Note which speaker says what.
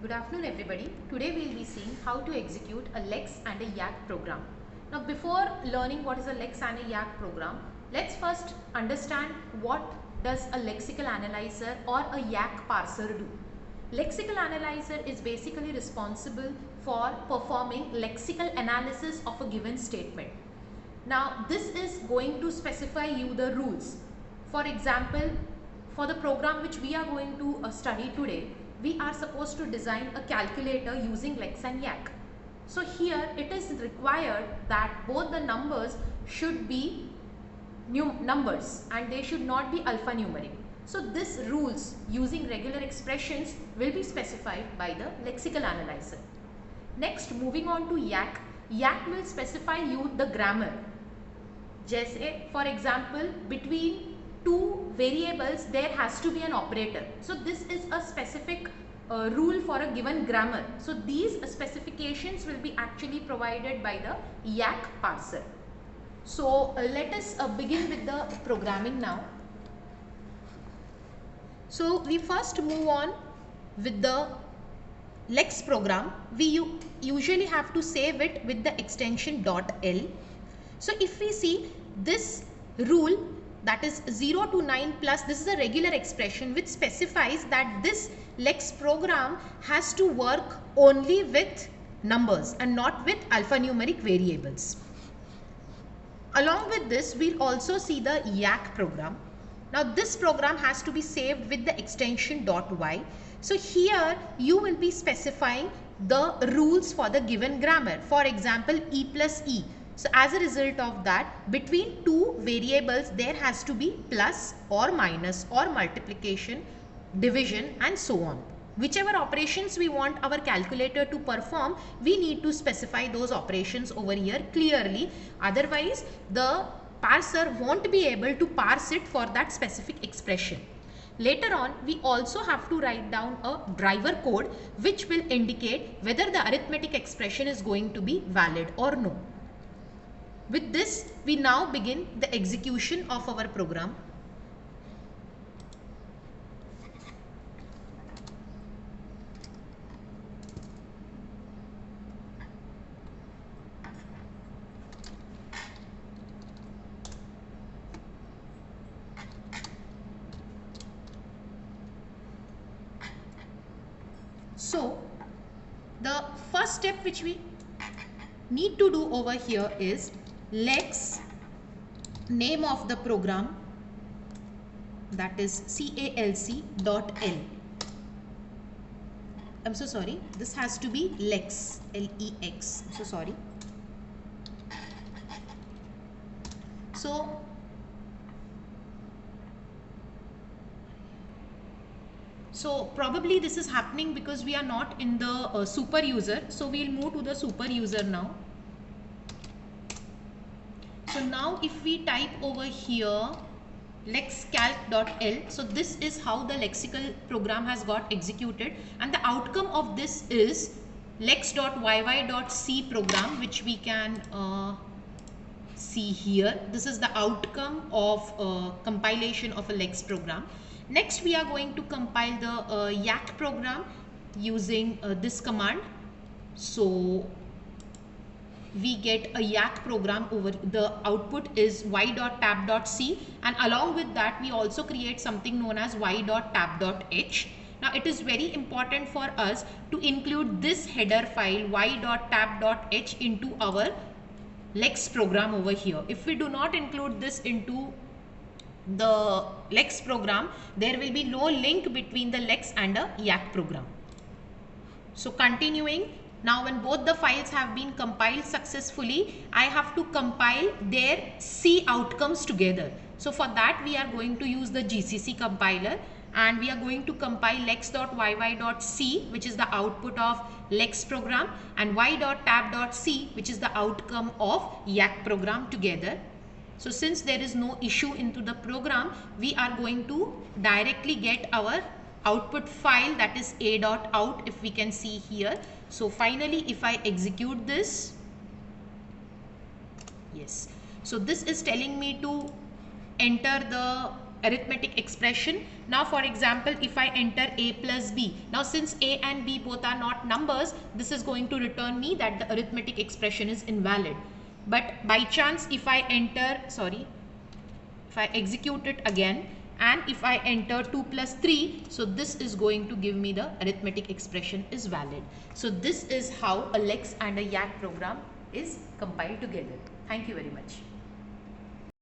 Speaker 1: Good afternoon everybody. Today we will be seeing how to execute a LEX and a YAC program. Now before learning what is a LEX and a YAC program, let's first understand what does a lexical analyzer or a YAC parser do. Lexical analyzer is basically responsible for performing lexical analysis of a given statement. Now this is going to specify you the rules. For example, for the program which we are going to study today, we are supposed to design a calculator using LEX and YAC. So here it is required that both the numbers should be numbers and they should not be alphanumeric. So this rules using regular expressions will be specified by the lexical analyzer. Next, moving on to YAC. YAC will specify you the grammar. जैसे for example, between two variables there has to be an operator. So this is a specific rule for a given grammar. So these specifications will be actually provided by the YAC parser. So let us begin with the programming now. So we first move on with the LEX program. We usually have to save it with the extension .l. So if we see this rule, that is 0 to 9 plus, this is a regular expression which specifies that this LEX program has to work only with numbers and not with alphanumeric variables. Along with this, we'll also see the YAC program. Now this program has to be saved with the extension .y. So here you will be specifying the rules for the given grammar. For example, e plus e. So as a result of that, between two variables there has to be plus or minus or multiplication, division and so on. Whichever operations we want our calculator to perform, we need to specify those operations over here clearly. Otherwise, the parser won't be able to parse it for that specific expression. Later on, we also have to write down a driver code which will indicate whether the arithmetic expression is going to be valid or no. With this, we now begin the execution of our program. So, the first step which we need to do over here is LEX name of the program, that is calc.l. I'm so sorry, this has to be LEX, L-E-X. I'm so sorry. So probably this is happening because we are not in the super user. So we'll move to the super user now. So now if we type over here lexcalc.l, so this is how the lexical program has got executed, and the outcome of this is lex.yy.c program, which we can see here. This is the outcome of compilation of a LEX program. Next we are going to compile the YAC program using this command. So we get a YAC program over, the output is y.tab.c, and along with that we also create something known as y.tab.h. Now it is very important for us to include this header file y.tab.h into our LEX program over here. If we do not include this into the LEX program, there will be no link between the LEX and a YAC program. So continuing, now when both the files have been compiled successfully, I have to compile their C outcomes together. So for that we are going to use the GCC compiler, and we are going to compile lex.yy.c, which is the output of LEX program, and y.tab.c, which is the outcome of YAC program together. So since there is no issue into the program, we are going to directly get our output file, that is a.out, if we can see here. So finally if I execute this, yes, so this is telling me to enter the arithmetic expression. Now for example, if I enter a plus b, now since a and b both are not numbers, this is going to return me that the arithmetic expression is invalid. But by chance if I execute it again, and if I enter 2 plus 3, so this is going to give me the arithmetic expression is valid. So this is how a LEX and a YAC program is compiled together. Thank you very much.